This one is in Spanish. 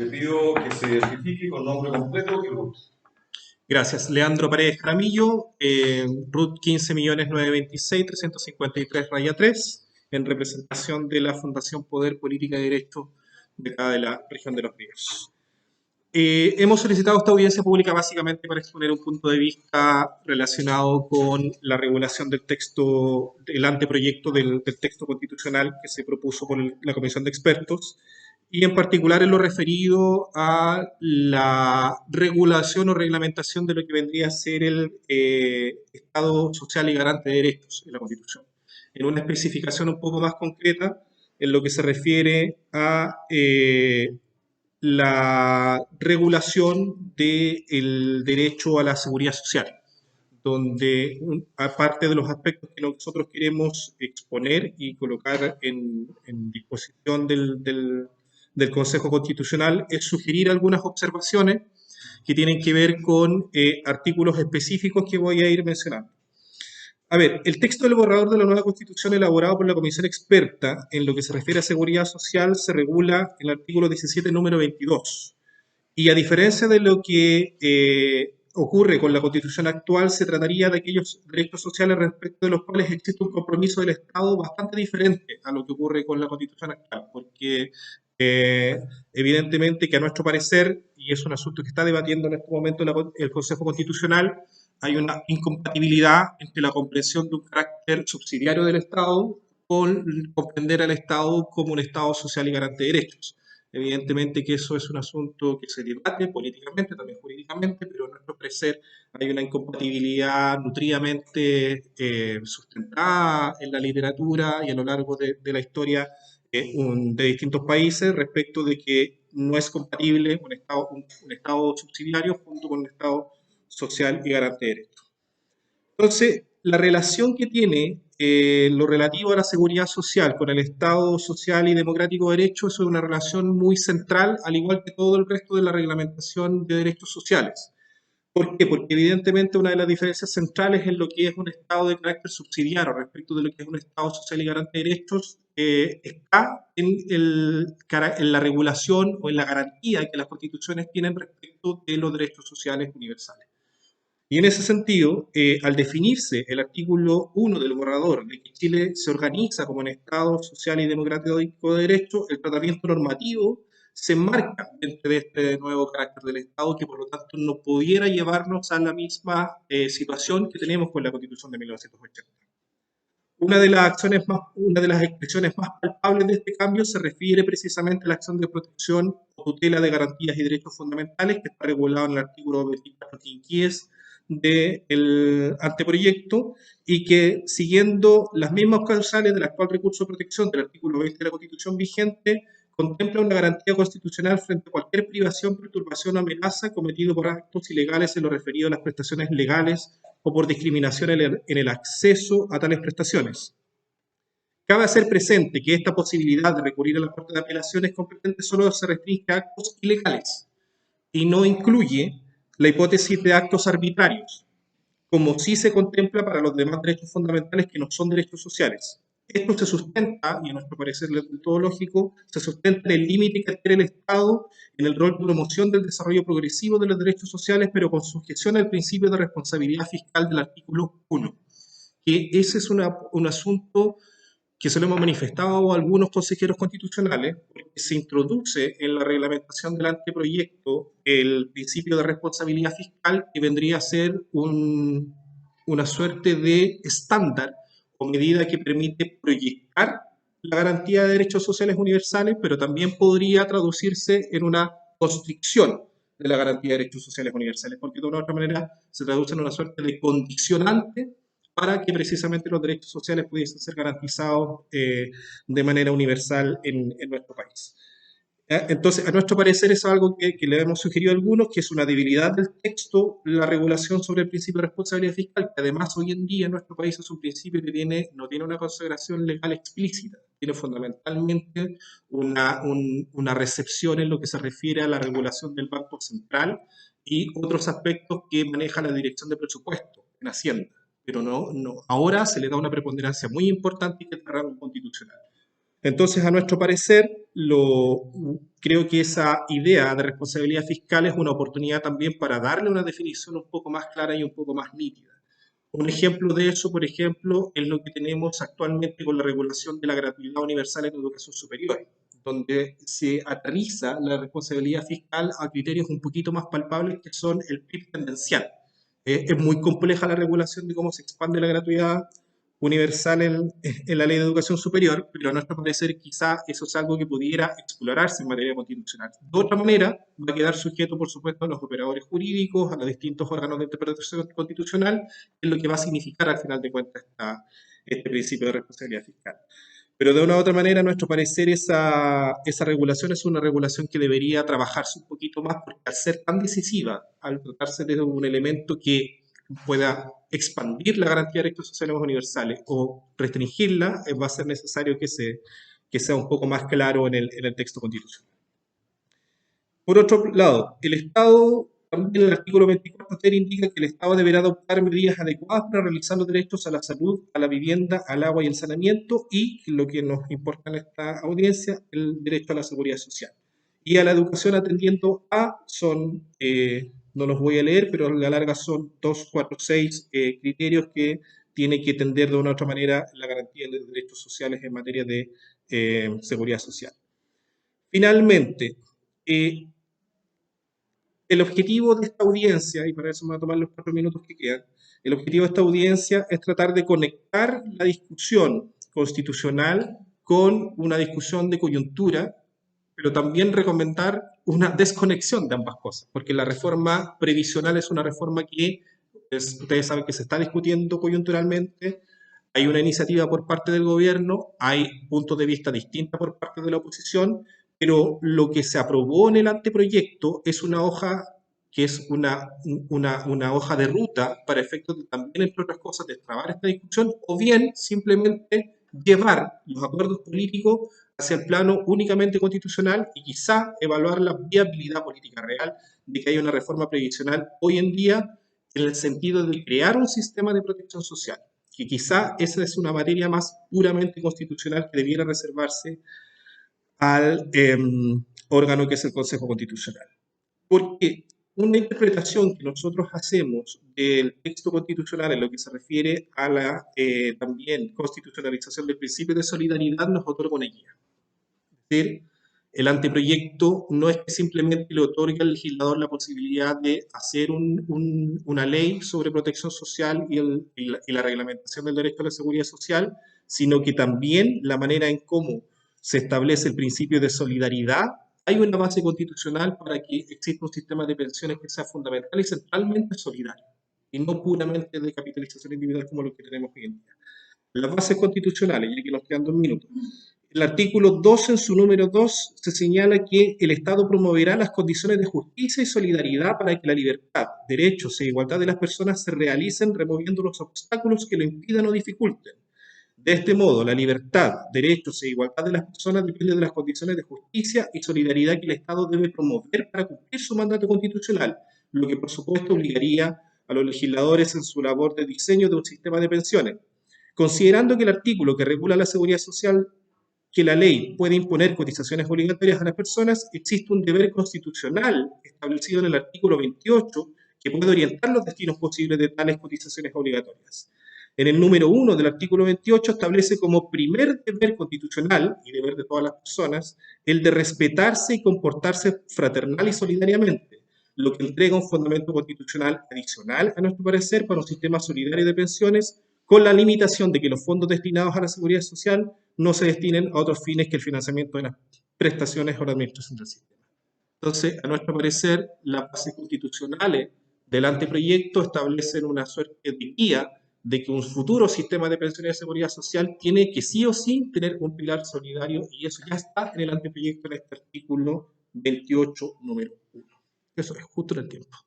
Le pido que se identifique con nombre completo y RUT. Gracias. Leandro Paredes Jaramillo, RUT 15.926.353-3, en representación de la Fundación Poder, Política y Derecho de acá de la región de Los Ríos. Hemos solicitado esta audiencia pública básicamente para exponer un punto de vista relacionado con la regulación del texto, del anteproyecto del texto constitucional que se propuso por la Comisión de Expertos, y en particular en lo referido a la regulación o reglamentación de lo que vendría a ser el Estado social y garante de derechos en la Constitución. En una especificación un poco más concreta en lo que se refiere a la regulación del derecho a la seguridad social, donde aparte de los aspectos que nosotros queremos exponer y colocar en disposición del Consejo Constitucional, es sugerir algunas observaciones que tienen que ver con artículos específicos que voy a ir mencionando. A ver, el texto del borrador de la nueva Constitución elaborado por la Comisión Experta en lo que se refiere a seguridad social se regula en el artículo 17, número 22. Y a diferencia de lo que ocurre con la Constitución actual, se trataría de aquellos derechos sociales respecto de los cuales existe un compromiso del Estado bastante diferente a lo que ocurre con la Constitución actual, porque eh, evidentemente que a nuestro parecer, y es un asunto que está debatiendo en este momento el Consejo Constitucional, hay una incompatibilidad entre la comprensión de un carácter subsidiario del Estado con comprender al Estado como un Estado social y garante de derechos. Evidentemente que eso es un asunto que se debate políticamente, también jurídicamente, pero en nuestro parecer hay una incompatibilidad nutridamente sustentada en la literatura y a lo largo de la historia de distintos países respecto de que no es compatible un Estado subsidiario junto con un Estado social y garante de derechos. Entonces, la relación que tiene lo relativo a la seguridad social con el Estado social y democrático de derecho es una relación muy central, al igual que todo el resto de la reglamentación de derechos sociales. ¿Por qué? Porque evidentemente una de las diferencias centrales en lo que es un Estado de carácter subsidiario respecto de lo que es un Estado social y garante de derechos está en la regulación o en la garantía que las constituciones tienen respecto de los derechos sociales universales. Y en ese sentido, al definirse el artículo 1 del borrador de que Chile se organiza como un Estado social y democrático de derecho, el tratamiento normativo se enmarca dentro de este nuevo carácter del Estado que por lo tanto no pudiera llevarnos a la misma situación que tenemos con la Constitución de 1980. Una de las expresiones más palpables de este cambio se refiere precisamente a la acción de protección o tutela de garantías y derechos fundamentales que está regulado en el artículo 24 quinquies del anteproyecto y que, siguiendo las mismas causales del actual recurso de protección del artículo 20 de la Constitución vigente, contempla una garantía constitucional frente a cualquier privación, perturbación o amenaza cometido por actos ilegales en lo referido a las prestaciones legales o por discriminación en el acceso a tales prestaciones. Cabe hacer presente que esta posibilidad de recurrir a la Corte de Apelaciones competente solo se restringe a actos ilegales y no incluye la hipótesis de actos arbitrarios, como sí se contempla para los demás derechos fundamentales que no son derechos sociales. Esto se sustenta, y a nuestro parecer del todo lógico, se sustenta en el límite que adquiere el Estado en el rol de promoción del desarrollo progresivo de los derechos sociales, pero con sujeción al principio de responsabilidad fiscal del artículo 1. Que ese es un asunto que se lo hemos manifestado a algunos consejeros constitucionales, porque se introduce en la reglamentación del anteproyecto el principio de responsabilidad fiscal, que vendría a ser una suerte de estándar o medida que permite proyectar la garantía de derechos sociales universales, pero también podría traducirse en una constricción de la garantía de derechos sociales universales, porque de una u otra manera se traduce en una suerte de condicionante para que precisamente los derechos sociales pudiesen ser garantizados de manera universal en nuestro país. Entonces, a nuestro parecer es algo que le hemos sugerido a algunos, que es una debilidad del texto, la regulación sobre el principio de responsabilidad fiscal, que además hoy en día en nuestro país es un principio que no tiene una consagración legal explícita, tiene fundamentalmente una recepción en lo que se refiere a la regulación del Banco Central y otros aspectos que maneja la Dirección de Presupuesto en Hacienda. Pero ahora se le da una preponderancia muy importante y que es el rango constitucional. Entonces, a nuestro parecer, creo que esa idea de responsabilidad fiscal es una oportunidad también para darle una definición un poco más clara y un poco más nítida. Un ejemplo de eso, por ejemplo, es lo que tenemos actualmente con la regulación de la gratuidad universal en educación superior, donde se aterriza la responsabilidad fiscal a criterios un poquito más palpables que son el PIB tendencial. Es muy compleja la regulación de cómo se expande la gratuidad universal en la ley de educación superior, pero a nuestro parecer quizá eso es algo que pudiera explorarse en materia constitucional. De otra manera, va a quedar sujeto, por supuesto, a los operadores jurídicos, a los distintos órganos de interpretación constitucional, en lo que va a significar al final de cuentas este principio de responsabilidad fiscal. Pero de una u otra manera, a nuestro parecer, esa regulación es una regulación que debería trabajarse un poquito más, porque al ser tan decisiva, al tratarse de un elemento que pueda expandir la garantía de derechos sociales universales o restringirla, va a ser necesario que sea un poco más claro en el texto constitucional. Por otro lado, el Estado, también el artículo 24 indica que el Estado deberá adoptar medidas adecuadas para realizar los derechos a la salud, a la vivienda, al agua y al saneamiento y, lo que nos importa en esta audiencia, el derecho a la seguridad social. Y a la educación atendiendo a, no los voy a leer, pero a la larga son 2, 4, 6 criterios que tiene que tender de una u otra manera la garantía de derechos sociales en materia de seguridad social. Finalmente, el objetivo de esta audiencia, y para eso me voy a tomar los 4 minutos que quedan, el objetivo de esta audiencia es tratar de conectar la discusión constitucional con una discusión de coyuntura, pero también recomendar una desconexión de ambas cosas, porque la reforma previsional es una reforma que ustedes saben que se está discutiendo coyunturalmente, hay una iniciativa por parte del gobierno, hay puntos de vista distintos por parte de la oposición, pero lo que se aprobó en el anteproyecto es una hoja que es una hoja de ruta para efectos de también, entre otras cosas, destrabar esta discusión, o bien simplemente llevar los acuerdos políticos hacia el plano únicamente constitucional y quizá evaluar la viabilidad política real de que haya una reforma previsional hoy en día en el sentido de crear un sistema de protección social, que quizá esa es una materia más puramente constitucional que debiera reservarse al órgano que es el Consejo Constitucional. Porque una interpretación que nosotros hacemos del texto constitucional en lo que se refiere a la también constitucionalización del principio de solidaridad nos otorga una guía. Es decir, el anteproyecto no es que simplemente le otorgue al legislador la posibilidad de hacer una ley sobre protección social y la reglamentación del derecho a la seguridad social, sino que también la manera en cómo se establece el principio de solidaridad. Hay una base constitucional para que exista un sistema de pensiones que sea fundamental y centralmente solidario, y no puramente de capitalización individual como lo que tenemos hoy en día. Las bases constitucionales, y aquí nos quedan 2 minutos. El artículo 2, en su número 2, se señala que el Estado promoverá las condiciones de justicia y solidaridad para que la libertad, derechos e igualdad de las personas se realicen removiendo los obstáculos que lo impidan o dificulten. De este modo, la libertad, derechos e igualdad de las personas depende de las condiciones de justicia y solidaridad que el Estado debe promover para cumplir su mandato constitucional, lo que por supuesto obligaría a los legisladores en su labor de diseño de un sistema de pensiones. Considerando que el artículo que regula la seguridad social, que la ley puede imponer cotizaciones obligatorias a las personas, existe un deber constitucional establecido en el artículo 28 que puede orientar los destinos posibles de tales cotizaciones obligatorias. En el número 1 del artículo 28 establece como primer deber constitucional y deber de todas las personas el de respetarse y comportarse fraternal y solidariamente, lo que entrega un fundamento constitucional adicional, a nuestro parecer, para un sistema solidario de pensiones, con la limitación de que los fondos destinados a la seguridad social no se destinen a otros fines que el financiamiento de las prestaciones o la administración del sistema. Entonces, a nuestro parecer, las bases constitucionales del anteproyecto establecen una suerte de guía de que un futuro sistema de pensiones de seguridad social tiene que sí o sí tener un pilar solidario, y eso ya está en el anteproyecto en este artículo 28, número 1. Eso es justo en el tiempo.